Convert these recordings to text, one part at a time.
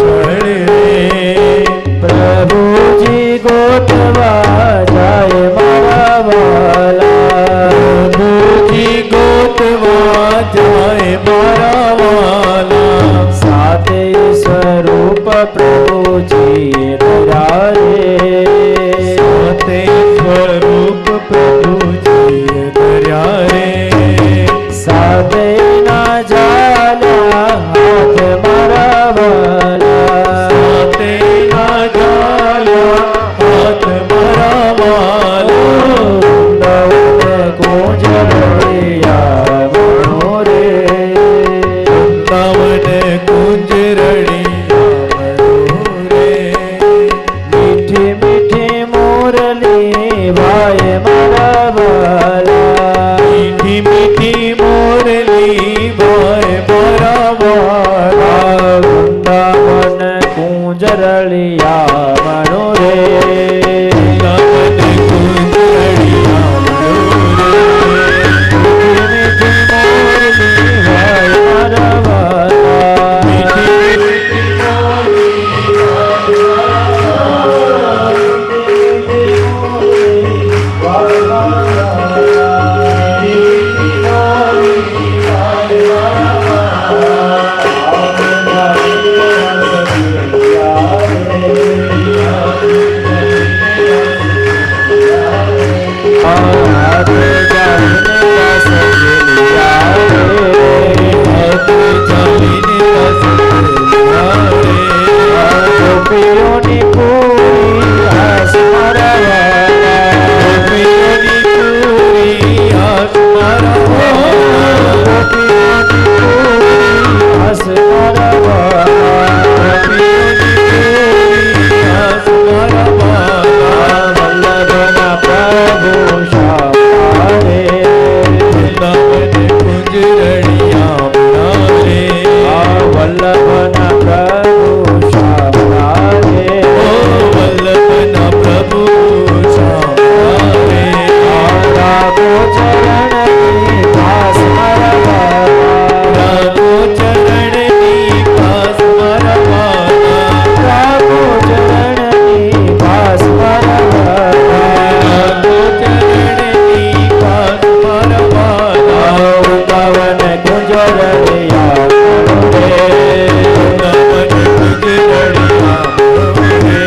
પાછળ રે પ્રભુજી ગોતવા જાય મારા વાલા પ્રભુજી ગોતવા જાય મારા વાલા સાતે સ્વરૂપ પ્રભુજી દયા રે સાતે સ્વરૂપ પ્રભુજી દયા રે સાતે ના જાલ્યા હાથ મારા વાલા સાતે ના જાલ્યા હાથ મારા વાલા વૃંદાવન કુંજ રળિયા મણો રે વૃંદાવન કુંજ રળિયા રે મીઠી મીઠી મોરલી ભાઈ મારા વાલા મીઠી મીઠી મોરલી ભાઈ મારા વાલા વૃંદાવન કુંજ રળિયા મણો રે વૃંદાવન કુંજ રળિયા મીઠી મોરલી ભાઈ મારા વાલા ગોપીઓની પૂરી આસ મારા વાલા ગોપીઓની પૂરી આસ મારા વાલા ગોપીઓની પૂરી આસ મારા વાલા ગોપીઓની પૂરી આસ મારા વાલા વલ્લભના પ્રભુ શ્યામ રે વૃંદાવન કુંજ રળિયા રે વલ્લભના પ્રભુ શ્યામ રે વલ્લભના પ્રભુ શ્યામ રે રાગો ચરણની દાસ મારા વાલા રાગો ચરણની પાસ મારા વાલા રાગો ચરણની દાસ મારા વાલા રાગો ચરણની પાસ મારા વાલા વૃંદાવન કુંજ રળિયા મણો રે વૃંદાવન કુંજ રળિયા રે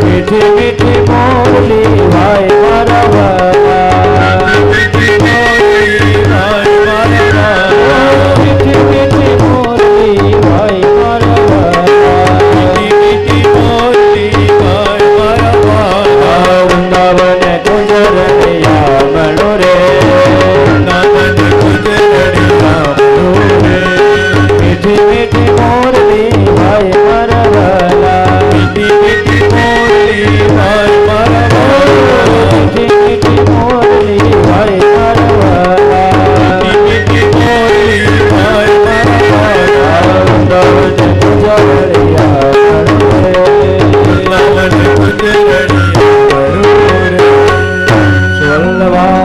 મીઠી મીઠી મોરલી ભાઈ મારા વાલા મીઠી મોરલી ભાઈ મારા વાલા મીઠી મીઠી મોરલી ભાઈ મારા વાલા મીઠી મીઠી મોરલી ભાઈ મારા વાલા વૃંદાવન કુંજ રળિયા મણો રે વૃંદાવન કુંજ રળિયા રે મીઠી મીઠી મોરલી ભાઈ મારા વાલા મીઠી મીઠી મોરલી ભાઈ મારા વાલા મીઠી મીઠી મોરલી ભાઈ મારા વાલા મીઠી મીઠી મોરલી ભાઈ મારા વાલા વૃંદાવન કુંજ રળિયા મણો રે વૃંદાવન કુંજ રળિયા રે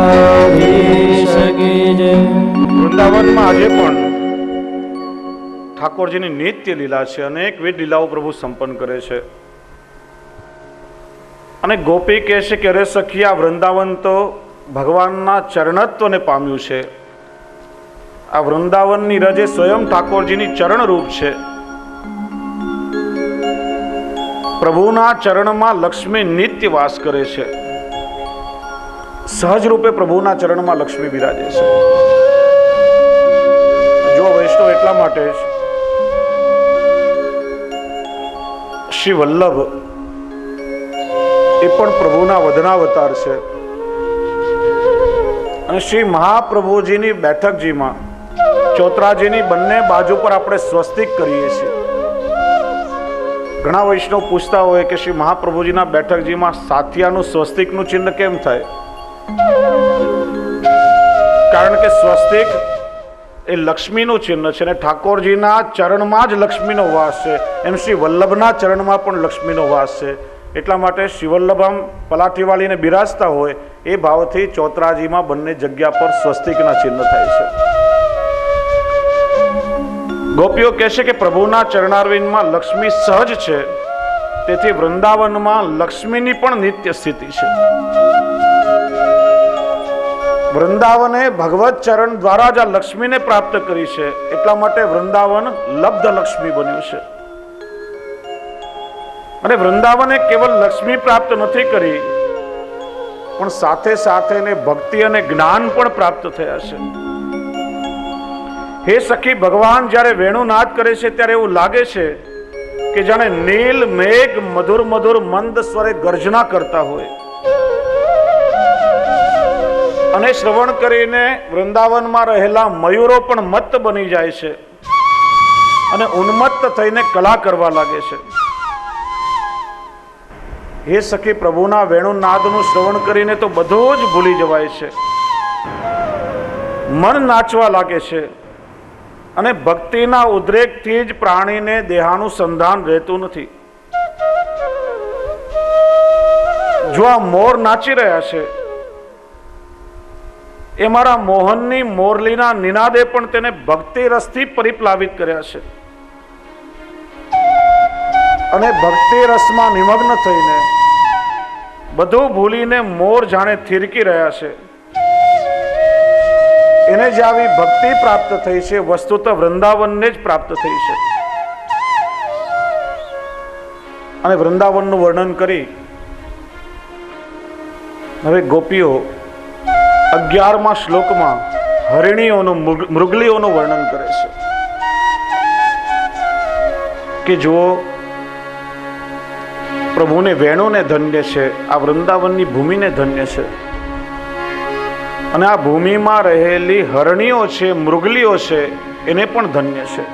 વલ્લભાધીશ કી જય. વૃંદાવનમાં આજે પણ ઠાકોરજીની નિત્ય લીલા છે. અનેકવિધ લીલાઓ પ્રભુ સંપન્ન કરે છે. અને ગોપી કહે છે કે અરે સખી, આ વૃંદાવન તો ભગવાનના ચરણત્વને પામ્યું છે. આ વૃંદાવનની રજ એ સ્વયં ઠાકોરજીની ચરણરૂપ છે. પ્રભુના ચરણમાં લક્ષ્મી નિત્ય વાસ કરે છે. સહજ રૂપે પ્રભુના ચરણમાં લક્ષ્મી બિરાજે છે. જો વૈષ્ણવ એટલા માટે શ્રી વલ્લભ એ પણ પ્રભુના વદનાવતાર છે. અને શ્રી મહાપ્રભુજીની બેઠકજીમાં ચોતરાજીની બંને બાજુ પર આપણે સ્વસ્તિક કરીએ છીએ. ઘણા વૈષ્ણવ પૂછતા હોય કે શ્રી મહાપ્રભુજીના બેઠકજીમાં સાથિયાનું સ્વસ્તિકનું ચિહ્ન કેમ થાય? કારણ કે સ્વસ્તિક એ લક્ષ્મીનું ચિહ્ન છે અને ઠાકોરજીના ચરણમાં જ લક્ષ્મીનો વાસ છે. એમ શ્રી વલ્લભના ચરણમાં પણ લક્ષ્મીનો વાસ છે. એટલા માટે શિવલ્લભમ પલાઠીવાળીને બિરાજતા હોય એ ભાવથી ચોતરાજીમાં બંને જગ્યા પર સ્વસ્તિકના ચિહ્ન થાય છે. ગોપીઓ કહે છે કે પ્રભુના ચરણારવિંદમાં લક્ષ્મી સહજ છે, તેથી વૃંદાવનમાં લક્ષ્મીની પણ નિત્ય સ્થિતિ છે. વૃંદાવને ભગવત ચરણ દ્વારા જ આ લક્ષ્મીને પ્રાપ્ત કરી છે, એટલા માટે વૃંદાવન લબ્ધ લક્ષ્મી બન્યું છે. અને વૃંદાવને કેવલ લક્ષ્મી પ્રાપ્ત નથી કરી, પણ સાથે સાથે એને ભક્તિ અને જ્ઞાન પણ પ્રાપ્ત થયા છે. હે સખી, ભગવાન જ્યારે વેણુનાદ કરે છે ત્યારે એવું લાગે છે કે જાણે નીલ મેઘ મધુર મધુર મંદ સ્વરે ગર્જના કરતા હોય. અને શ્રવણ કરીને વૃંદાવનમાં રહેલા મયુરો પણ મત્ત બની જાય છે અને ઉન્મત્ત થઈને કલા કરવા લાગે છે. હે સખી, પ્રભુના વેણુનાદનું શ્રવણ કરીને તો બધું જ ભૂલી જવાય છે. મન નાચવા લાગે છે અને ભક્તિના ઉદ્રેકથી જ પ્રાણીને દેહાનુસંધાન રહેતું નથી. જો આ મોર નાચી રહ્યા છે, એ મારા મોહનની મોરલીના નિનાદે પણ તેને ભક્તિ રસથી પરિપ્લાવિત કર્યા છે. અને ભક્તિ રસમાં નિમગ્ન થઈને બધું ભૂલીને મોર જાણે થીરકી રહ્યા છે. એને જ આવી ભક્તિ પ્રાપ્ત થઈ છે, વસ્તુતઃ વૃંદાવનને જ પ્રાપ્ત થઈ છે. અને વૃંદાવનનું વર્ણન કરી હવે ગોપીઓ 11મા શ્લોકમાં હરિણીઓનું મૃગલીઓનું વર્ણન કરે છે કે જુઓ, પ્રભુને વેણુને ધન્ય છે, આ વૃંદાવનની ભૂમિને ધન્ય છે. અને આ ભૂમિમાં રહેલી હરણીઓ છે, મૃગલીઓ છે, એને પણ ધન્ય છે.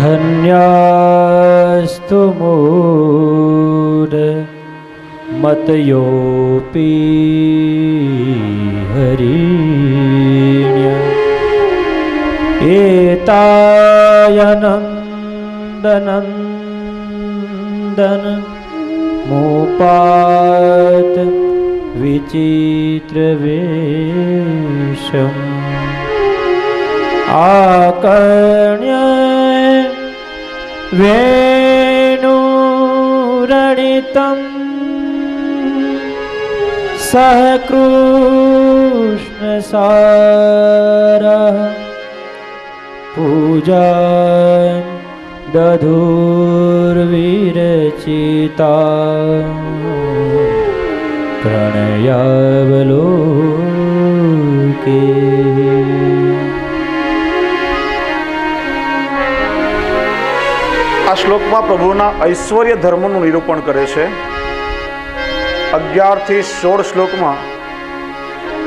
ધન્યાસ્તુ મૂઢ મતયોપી હરિણ્ય એતાયનંદનંદન મુપાત વિચિત્ર વેશમ આકર્ણ્ય વેણુરણિતમ સહકૃષ્ણ સારઃ પૂજા દધુર્વિરચિતા પ્રણયાવલોકે. આ શ્લોકમાં પ્રભુના ઐશ્વર્ય ધર્મનું નિરૂપણ કરે છે. 11 થી 16 શ્લોકમાં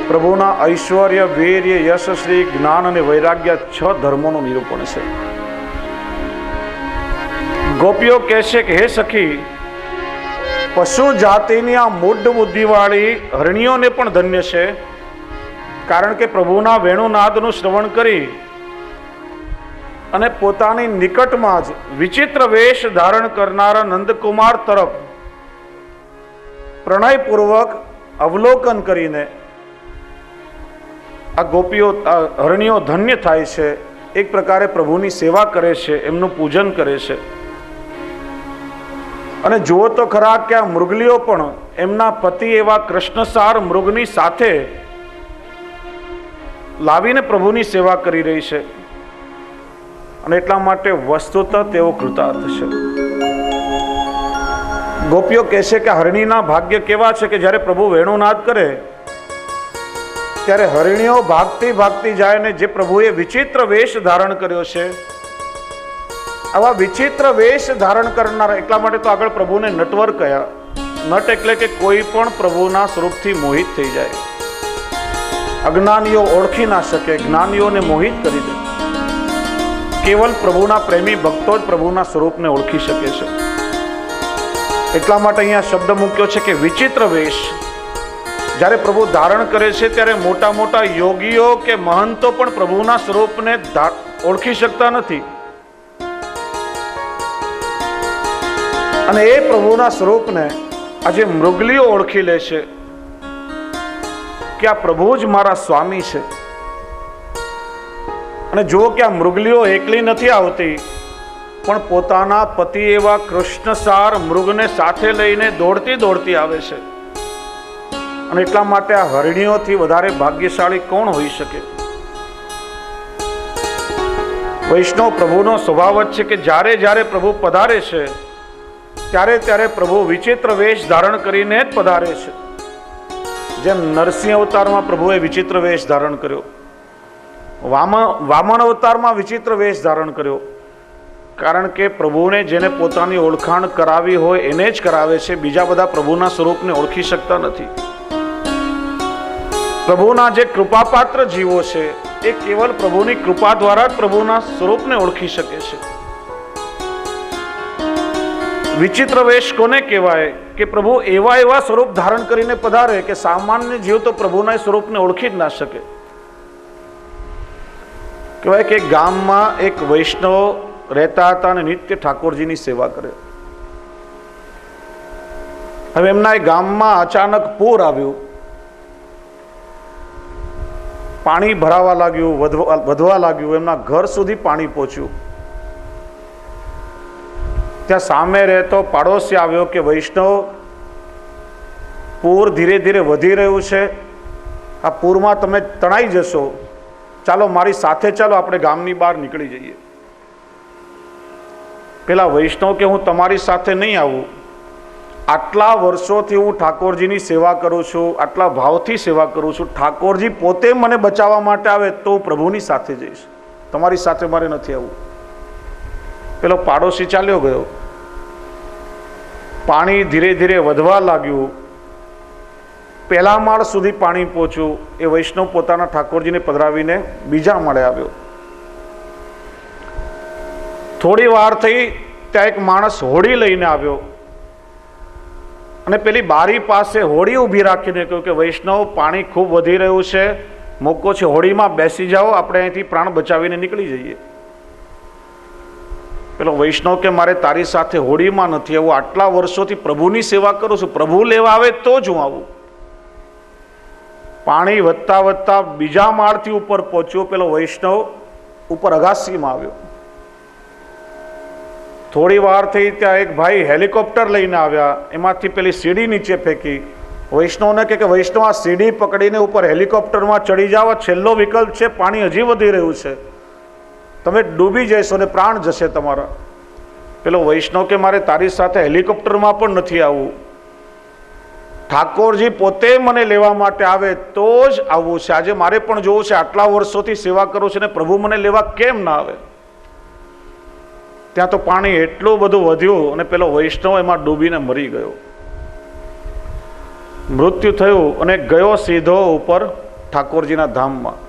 પ્રભુના ઐશ્વર્ય, વીર્ય, યશશ્રી, જ્ઞાન અને વૈરાગ્ય 6 ધર્મોનું નિરૂપણ છે. ગોપીઓ કહે છે કે હે સખી, પશુ જાતિની આ મૂઢ બુદ્ધિવાળી હરણીઓને પણ ધન્ય છે, કારણ કે પ્રભુના વેણુનાદનું શ્રવણ કરી અને પોતાની નિકટમાં જ વિચિત્ર વેશ ધારણ કરનારા નંદકુમાર તરફ પ્રણયપૂર્વક અવલોકન કરીને આ ગોપીઓ, હરણીઓ ધન્ય થાય છે. એક પ્રકારે પ્રભુની સેવા કરે છે, એમનું પૂજન કરે છે. અને જુઓ તો ખરા કે આ મૃગલીઓ પણ એમના પતિ એવા કૃષ્ણસાર મૃગની સાથે લાવીને પ્રભુની સેવા કરી રહી છે. અને એટલા માટે વસ્તુતઃ તેઓ કૃતાર્થ છે. ગોપીઓ કહે છે કે હરણીના ભાગ્ય કેવા છે કે જ્યારે પ્રભુ વેણુનાદ કરે ત્યારે હરણીઓ ભાગતી ભાગતી જાય ને જે પ્રભુએ વિચિત્ર વેશ ધારણ કર્યો છે, આવા વિચિત્ર વેશ ધારણ કરનારા, એટલા માટે તો આગળ પ્રભુને નટવર કહ્યા. નટ એટલે કે કોઈ પણ પ્રભુના સ્વરૂપથી મોહિત થઈ જાય. અજ્ઞાનીઓ ઓળખી ના શકે, જ્ઞાનીઓને મોહિત કરી દે. કેવલ પ્રભુના પ્રેમી ભક્તો જ પ્રભુના સ્વરૂપને ઓળખી શકે છે. એટલા માટે અહીંયા શબ્દ મૂક્યો છે કે વિચિત્ર વેશ. જ્યારે પ્રભુ ધારણ કરે છે ત્યારે મોટા મોટા યોગીઓ કે મહંતો પણ પ્રભુના સ્વરૂપને ઓળખી શકતા નથી. અને એ પ્રભુના સ્વરૂપને આજે મૃગલીઓ ઓળખી લે છે કે આ પ્રભુ જ મારા સ્વામી છે. અને જો કે આ મૃગલીઓ એકલી નથી આવતી, પણ પોતાના પતિ એવા કૃષ્ણસાર મૃગને સાથે લઈને દોડતી દોડતી આવે છે. અને એટલા માટે આ હરણીઓથી વધારે ભાગ્યશાળી કોણ હોઈ શકે? વૈષ્ણવ પ્રભુનો સ્વભાવ જ છે કે જ્યારે જ્યારે પ્રભુ પધારે છે ત્યારે ત્યારે પ્રભુ વિચિત્ર વેશ ધારણ કરીને જ પધારે છે. જેમ નરસિંહ અવતારમાં પ્રભુએ વિચિત્ર વેશ ધારણ કર્યો, વામન અવતારમાં વિચિત્ર વેશ ધારણ કર્યો, કારણ કે પ્રભુને જેને પોતાની ઓળખાણ કરાવી હોય એને જ કરાવે છે. બીજા બધા પ્રભુના સ્વરૂપને ઓળખી શકતા નથી. પ્રભુના જે કૃપાપાત્ર જીવો છે એ કેવલ પ્રભુની કૃપા દ્વારા જ પ્રભુના સ્વરૂપને ઓળખી શકે છે. વિચિત્ર વેશ કોને કહેવાય? કે પ્રભુ એવા એવા સ્વરૂપ ધારણ કરીને પધારે કે સામાન્ય જીવ તો પ્રભુના સ્વરૂપને ઓળખી જ ના શકે. કહેવાય કે ગામમાં એક વૈષ્ણવ રહેતા હતા અને નિત્ય ઠાકોરજીની સેવા કરે. હવે એમના ગામમાં અચાનક પૂર આવ્યું, પાણી ભરાવા લાગ્યું, વધવા લાગ્યું, એમના ઘર સુધી પાણી પહોંચ્યું. ત્યાં સામે રહેતો પાડોશી આવ્યો કે વૈષ્ણવ, પૂર ધીરે ધીરે વધી રહ્યું છે, આ પૂરમાં તમે તણાઈ જશો, ચાલો મારી સાથે ચાલો, આપણે ગામની બહાર નીકળી જઈએ. પેલા વૈષ્ણવ કે હું તમારી સાથે નહીં આવું, આટલા વર્ષોથી હું ઠાકોરજીની સેવા કરું છું, આટલા ભાવથી સેવા કરું છું, ઠાકોરજી પોતે મને બચાવવા માટે આવે તો હું પ્રભુની સાથે જઈશ, તમારી સાથે મારે નથી આવવું. પેલો પાડોશી ચાલ્યો ગયો. પાણી ધીરે ધીરે વધવા લાગ્યું, પહેલા માળ સુધી પાણી પહોંચ્યું. એ વૈષ્ણવ પોતાના ઠાકોરજીને પધરાવીને બીજા માળે આવ્યો. થોડી વાર થઈ, ત્યાં એક માણસ હોડી લઈને આવ્યો અને પેલી બારી પાસે હોડી ઊભી રાખીને કહ્યું કે વૈષ્ણવ, પાણી ખૂબ વધી રહ્યું છે, મોકો છે, હોડીમાં બેસી જાઓ, આપણે અહીંથી પ્રાણ બચાવીને નીકળી જઈએ. પેલો વૈષ્ણવ કે મારે તારી સાથે હોડીમાં નથી આવવું, આટલા વર્ષોથી પ્રભુની સેવા કરું છું, પ્રભુ લેવા આવે તો જ હું આવું. પાણી વધતા વધતા બીજા માળથી ઉપર પહોંચ્યો. પેલો વૈષ્ણવ ઉપર અગાસીમાં આવ્યો. થોડી વાર થઈ, ત્યાં એક ભાઈ હેલિકોપ્ટર લઈને આવ્યા, એમાંથી પેલી સીડી નીચે ફેંકી. વૈષ્ણવને કે વૈષ્ણવ, આ સીડી પકડીને ઉપર હેલિકોપ્ટરમાં ચડી જાવ, છેલ્લો વિકલ્પ છે, પાણી હજી વધી રહ્યું છે, તમે ડૂબી જશો ને પ્રાણ જશે તમારા. પેલો વૈષ્ણવ કે મારે તારી સાથે હેલિકોપ્ટરમાં પણ નથી આવવું, ઠાકોરજી પોતે મને લેવા માટે આવે તો જ આવવું છે. આજે મારે પણ જોવું છે, આટલા વર્ષોથી સેવા કરું છું ને પ્રભુ મને લેવા કેમ ના આવે? ત્યાં તો પાણી એટલું બધું વધ્યું અને પેલો વૈષ્ણવ એમાં ડૂબીને મરી ગયો, મૃત્યુ થયું અને ગયો સીધો ઉપર ઠાકોરજીના ધામમાં.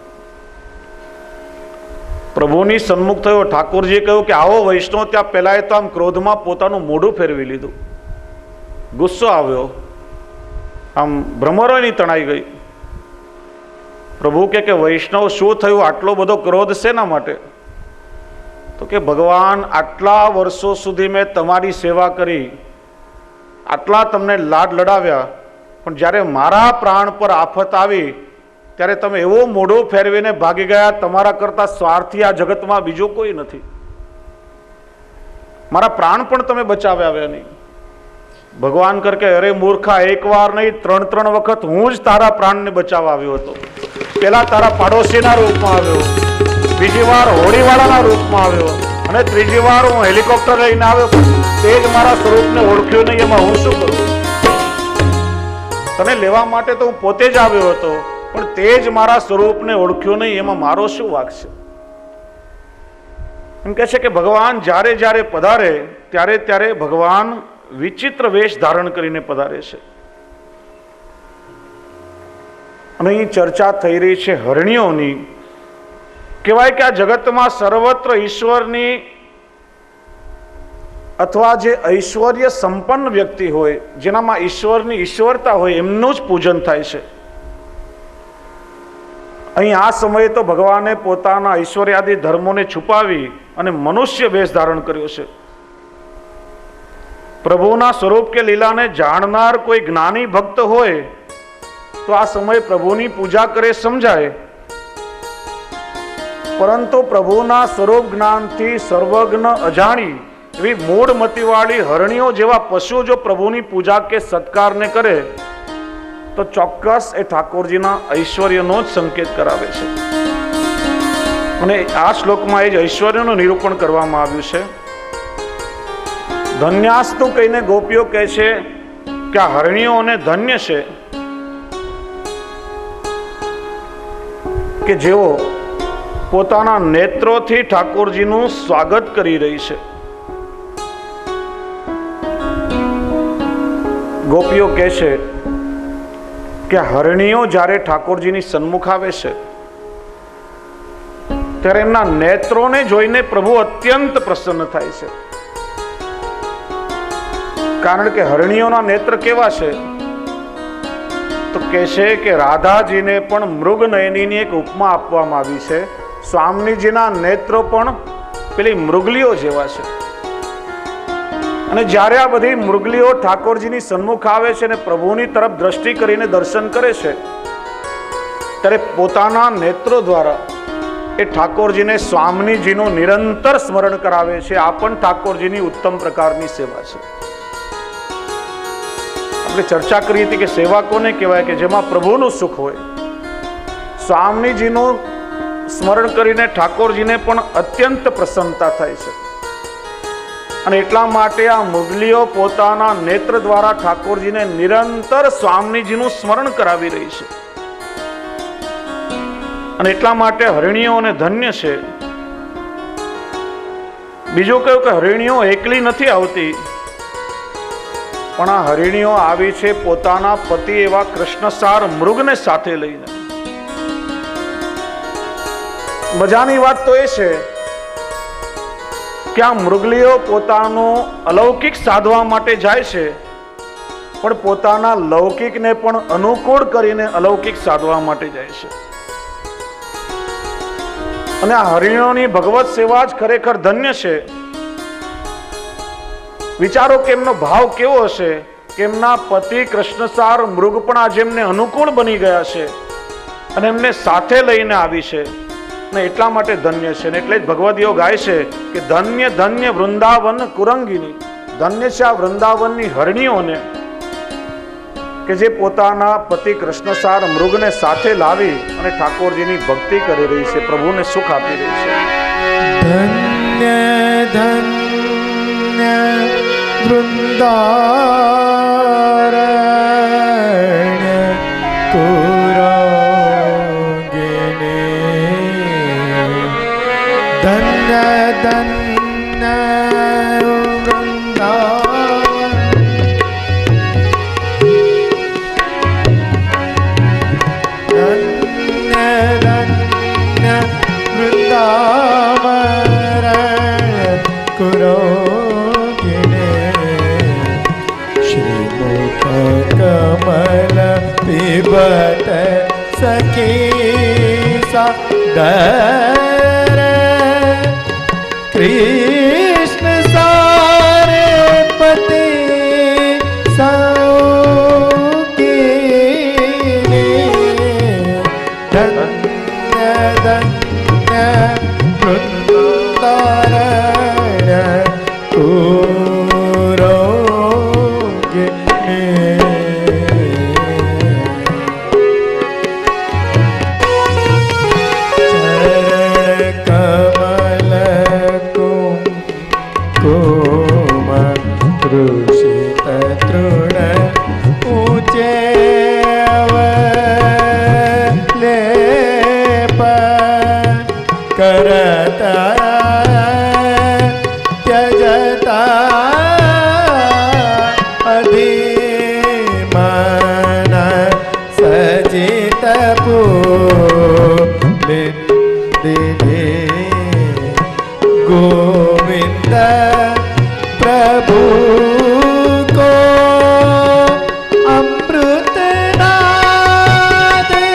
પ્રભુની સન્મુખ થયો. ઠાકોરજીએ કહ્યું કે આવો વૈષ્ણવ. ત્યાં પહેલા તો આમ ક્રોધમાં પોતાનું મોઢું ફેરવી લીધું, ગુસ્સો આવ્યો, આમ ભ્રમરોની તણાઈ ગઈ. પ્રભુ કે વૈષ્ણવ, શું થયું? આટલો બધો ક્રોધ શેના માટે? તો કે ભગવાન, આટલા વર્ષો સુધી મેં તમારી સેવા કરી, આટલા તમને લાડ લડાવ્યા, પણ જ્યારે મારા પ્રાણ પર આફત આવી ત્યારે તમે એવો મોઢું ફેરવીને ભાગી ગયા. તમારા કરતા સ્વાર્થી આ જગતમાં બીજો કોઈ નથી. મારા પ્રાણ પણ તમે બચાવ્યા નહીં. ભગવાન કર કે અરે મૂર્ખા, એક વાર નહીં, 3 વખત હું જ તારા પ્રાણને બચાવવા આવ્યો હતો. પેલા તારા પાડોશીના રૂપમાં આવ્યો, બીજી વાર હોડીવાળાના રૂપમાં આવ્યો અને ત્રીજી વાર હું હેલિકોપ્ટર લઈને આવ્યો. તે જ મારા સ્વરૂપને ઓળખ્યું નહીં, એમાં હું શું કરું? તને લેવા માટે તો હું પોતે જ આવ્યો હતો, પણ તે જ મારા સ્વરૂપને ઓળખ્યું નહીં, એમાં મારો શું વાંક છે? એમ કહે છે કે ભગવાન જ્યારે જ્યારે પધારે ત્યારે ત્યારે ભગવાન વિચિત્ર વેશ ધારણ કરીને પધારે છે. અને અહીં ચર્ચા થઈ રહી છે હરણીઓની. કહેવાય કે આ જગતમાં સર્વત્ર ઈશ્વરની અથવા જે ઐશ્વર્ય સંપન્ન વ્યક્તિ હોય, જેનામાં ઈશ્વરની ઈશ્વરતા હોય, એમનું જ પૂજન થાય છે. અહીં આ સમયે તો ભગવાને પોતાના ઐશ્વર્યાદિ ધર્મોને છુપાવી અને મનુષ્ય વેશ ધારણ કર્યો છે. પ્રભુના સ્વરૂપ કે લીલાને જાણનાર કોઈ જ્ઞાની ભક્ત હોય તો આ સમયે પ્રભુની પૂજા કરે સમજાય, પરંતુ પ્રભુના સ્વરૂપ જ્ઞાનથી સર્વજ્ઞ અજાણી એવી મૂળ મતિવાળી હરણીઓ જેવા પશુઓ જો પ્રભુની પૂજા કે સત્કારને કરે તો ચોક્કસ એ ઠાકોરજીના ઐશ્વર્યનો જ સંકેત કરાવે છે. અને આ શ્લોકમાં એ જ ઐશ્વર્યનું નિરૂપણ કરવામાં આવ્યું છે. ધન્યાસ્તુ કહીને ગોપીઓ કહે છે કે આ હરણીઓને ધન્ય છે કે જેઓ પોતાના નેત્રોથી ઠાકોરજીનું સ્વાગત કરી રહી છે. ગોપીઓ કહે છે કે હરણીઓ જ્યારે ઠાકોરજીની સન્મુખ આવે છે ત્યારે એમના નેત્રોને જોઈને પ્રભુ અત્યંત પ્રસન્ન થાય છે. કારણ કે હરણીઓના નેત્ર કેવા છે તો કહે છે કે રાધાજીને પણ મૃગનયનીની એક ઉપમા આપવામાં આવી છે. સ્વામીજીના નેત્રો પણ પેલી મૃગલીઓ જેવા છે. અને જ્યારે આ બધી મૃગલીઓ ઠાકોરજીની સન્મુખ આવે છે અને પ્રભુની તરફ દ્રષ્ટિ કરીને દર્શન કરે છે ત્યારે પોતાના નેત્રો દ્વારા એ ઠાકોરજીને સ્વામીજીનું નિરંતર સ્મરણ કરાવે છે. આ પણ ઠાકોરજીની ઉત્તમ પ્રકારની સેવા છે. આપણે ચર્ચા કરી હતી કે સેવા કોને કહેવાય કે જેમાં પ્રભુનું સુખ હોય. સ્વામીજીનું સ્મરણ કરીને ઠાકોરજીને પણ અત્યંત પ્રસન્નતા થાય છે. અને એટલા માટે આ મુગલીઓ પોતાના નેત્ર દ્વારા ઠાકોરજીને નિરંતર સ્વામીજીનું સ્મરણ કરાવી રહી છે. અને એટલા માટે હરિણીઓને ધન્ય છે. બીજું કહ્યું કે હરિણીઓ એકલી નથી આવતી, પણ આ હરિણીઓ આવી છે પોતાના પતિ એવા કૃષ્ણસાર મૃગને સાથે લઈને. મજાની વાત તો એ છે કે આ મૃગલીઓ પોતાનું અલૌકિક સાધવા માટે જાય છે, પણ પોતાના લૌકિકને પણ અનુકૂળ કરીને અલૌકિક સાધવા માટે જાય છે. અને આ હરિણીઓની ભગવત સેવા જ ખરેખર ધન્ય છે. વિચારો કે એમનો ભાવ કેવો હશે કે એમના પતિ કૃષ્ણસાર મૃગ પણ આજે એમને અનુકૂળ બની ગયા છે અને એમને સાથે લઈને આવી છે. ને એટલા માટે ધન્ય છે. ને એટલે જ ભગવદીઓ ગાય છે કે ધન્ય ધન્ય વૃંદાવન કુરંગીની. ધન્ય છે આ વૃંદાવનની હરણીઓને કે જે પોતાના પતિ કૃષ્ણસાર મૃગને સાથે લાવી અને ઠાકોરજીની ભક્તિ કરી રહી છે, પ્રભુને સુખ આપી રહી છે. ધન્ય ધન્ય વૃંદારણ્ય કુરંગિની. ધન્ય ધન્ય कमल पिबत सखी सादर कृष्ण सारे पति सौखी. धन्य धन्य वृंदारण्य गोविंद प्रभु को अमृत नादे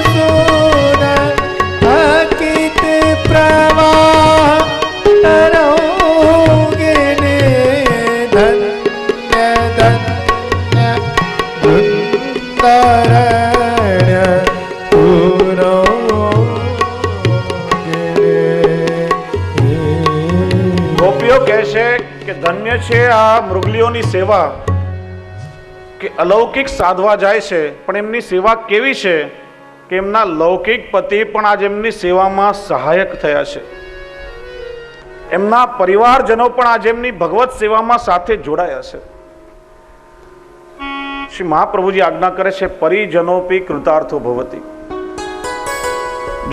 सुन अकित प्रवाह तरोगे. કવિઓ કહે છે કે ધન્ય છે આ મૃગલીઓની સેવા કે અલૌકિક સાધવા જાય છે, પણ એમની સેવા કેવી છે કે એમના લૌકિક પતિ પણ આજ એમની સેવામાં સહાયક થયા છે, એમના પરિવારજનો પણ આજે એમની ભગવત સેવામાં સાથે જોડાયા છે. શ્રી મહાપ્રભુજી આજ્ઞા કરે છે પરિજનોપી કૃતાર્થો ભવતી.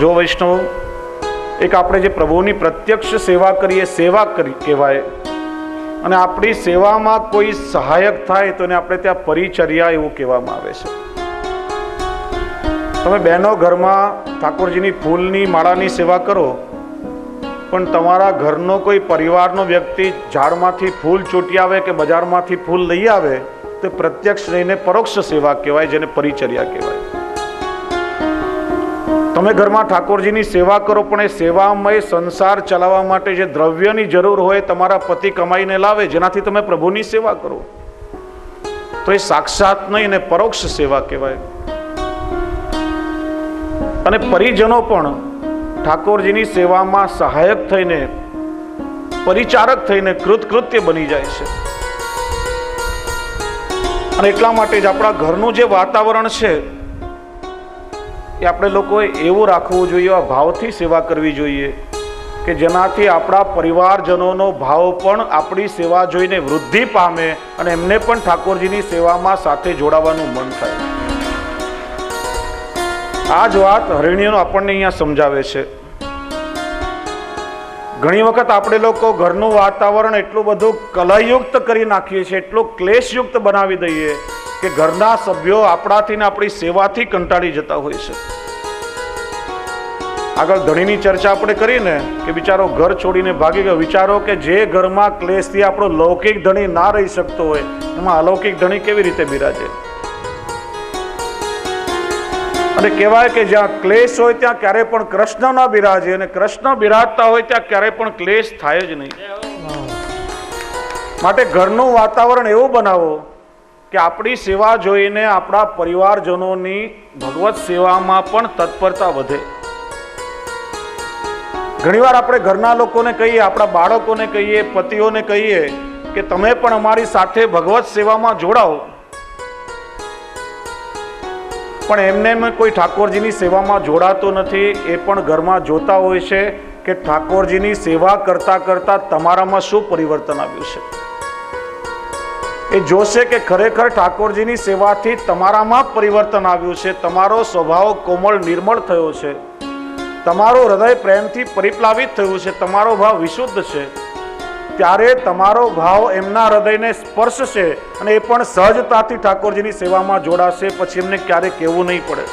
જો વૈષ્ણવ એક આપણે જે પ્રભુની પ્રત્યક્ષ સેવા કરીએ સેવા કરી કહેવાય, અને આપણી સેવામાં કોઈ સહાયક થાય તો એને આપણે ત્યાં પરિચર્યા એવું કહેવામાં આવે છે. તમે બહેનો ઘરમાં ઠાકોરજીની ફૂલની માળાની સેવા કરો, પણ તમારા ઘરનો કોઈ પરિવારનો વ્યક્તિ ઝાડમાંથી ફૂલ ચોટી આવે કે બજારમાંથી ફૂલ લઈ આવે તો પ્રત્યક્ષ રહીને પરોક્ષ સેવા કહેવાય, જેને પરિચર્યા કહેવાય. તમે ઘરમાં ઠાકોરજીની સેવા કરો, પણ એ સેવામય સંસાર ચલાવવા માટે જે દ્રવ્યની જરૂર હોય તમારા પતિ કમાઈને લાવે, જેનાથી તમે પ્રભુની સેવા કરો, તો એ સાક્ષાત નહીં ને પરોક્ષ સેવા કહેવાય. અને પરિજનો પણ ઠાકોરજીની સેવામાં સહાયક થઈને પરિચારક થઈને કૃતકૃત્ય બની જાય છે. અને એટલા માટે જ આપણા ઘરનું જે વાતાવરણ છે એ આપણે લોકોએ એવું રાખવું જોઈએ, આ ભાવથી સેવા કરવી જોઈએ કે જેનાથી આપણા પરિવારજનોનો ભાવ પણ આપણી સેવા જોઈને વૃદ્ધિ પામે અને એમને પણ ઠાકોરજીની સેવામાં સાથે જોડાવાનું મન થાય. આ જ વાત હરિણીઓનો આપણને અહીંયા સમજાવે છે. ઘણી વખત આપણે લોકો ઘરનું વાતાવરણ એટલું બધું કલહયુક્ત કરી નાખીએ છીએ, એટલું ક્લેશયુક્ત બનાવી દઈએ કે ઘરના સભ્યો આપણાથી ને આપણી સેવાથી કંટાળી જતા હોય છે. આગળ ધણીની ચર્ચા આપણે કરીને કે બિચારો ઘર છોડીને ભાગી ગયો. વિચારો કે જે ઘરમાં ક્લેશથી આપણો લૌકિક ધણી ના રહી શકતો હોય, એમાં અલૌકિક ધણી કેવી રીતે બિરાજે? અને કહેવાય કે જ્યાં ક્લેશ હોય ત્યાં ક્યારે પણ કૃષ્ણ ના બિરાજે, અને કૃષ્ણ બિરાજતા હોય ત્યાં ક્યારેય પણ ક્લેશ થાય જ નહીં. માટે ઘરનું વાતાવરણ એવું બનાવો કે આપણી સેવા જોઈને આપણા પરિવારજનોની ભગવત સેવામાં પણ તત્પરતા વધે. ઘણીવાર આપણે ઘરના લોકોને કહીએ, આપણા બાળકોને કહીએ, પતિઓને કહીએ કે તમે પણ અમારી સાથે ભગવત સેવામાં જોડાઓ, પણ એમને કોઈ ઠાકોરજીની સેવામાં જોડાતો નથી. એ પણ ઘરમાં જોતા હોય છે કે ઠાકોરજીની સેવા કરતા કરતા તમારામાં શું પરિવર્તન આવ્યું છે. એ જોશે કે ખરેખર ઠાકોરજીની સેવાથી તમારામાં પરિવર્તન આવ્યું છે, તમારો સ્વભાવ કોમળ નિર્મળ થયો છે, તમારું હૃદય પ્રેમથી પરિપ્લાવિત થયું છે, તમારો ભાવ વિશુદ્ધ છે. ત્યારે તમારો ભાવ એમના હૃદયને સ્પર્શશે અને એ પણ સહજતાથી ઠાકોરજીની સેવામાં જોડાશે. પછી એમને ક્યારેય કહેવું નહીં પડે.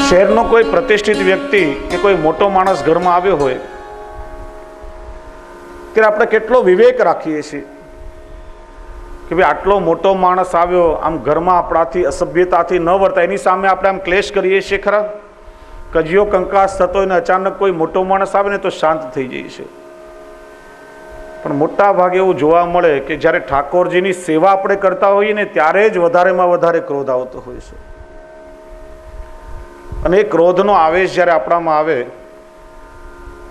શહેરનો કોઈ પ્રતિષ્ઠિત વ્યક્તિ કે કોઈ મોટો માણસ ઘરમાં આવ્યો હોય ત્યારે આપણે કેટલો વિવેક રાખીએ છીએ કે ભાઈ આટલો મોટો માણસ આવ્યો, આમ ઘરમાં આપણાથી અસભ્યતાથી ન વર્તાય, એની સામે આપણે આમ ક્લેશ કરીએ છીએ ખરા? કજિયો કંકાસ થતો હોય ને અચાનક કોઈ મોટો માણસ આવે ને તો શાંત થઈ જાય છે. પણ મોટા ભાગે એવું જોવા મળે કે જ્યારે ઠાકોરજીની સેવા આપણે કરતા હોઈએ ને ત્યારે જ વધારેમાં વધારે ક્રોધ આવતો હોય છે. અને એ ક્રોધનો આવેશ જ્યારે આપણામાં આવે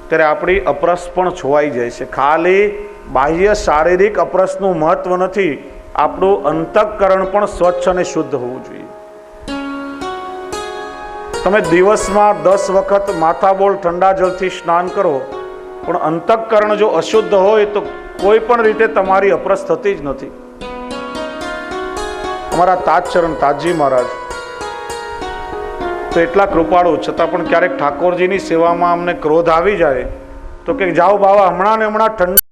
ત્યારે આપણી અપરસ પણ છોવાઈ જાય છે. ખાલી બાહ્ય શારીરિક અપરસનું મહત્વ નથી, આપણું અંતઃકરણ પણ સ્વચ્છ અને શુદ્ધ હોવું જોઈએ. તમે દિવસમાં 10 વખત માથાબોળ ઠંડા જળથી સ્નાન કરો, પણ અંતઃકરણ જો અશુદ્ધ હોય તો કોઈ પણ રીતે તમારી અપરસ થતી જ નથી. અમારા તાજચરણ તાજજી મહારાજ તો એટલા કૃપાળુ, છતાં પણ ક્યારેક ઠાકોરજીની સેવામાં અમને ક્રોધ આવી જાય તો કે જાઓ બાવા, હમણાં ને હમણાં ઠંડા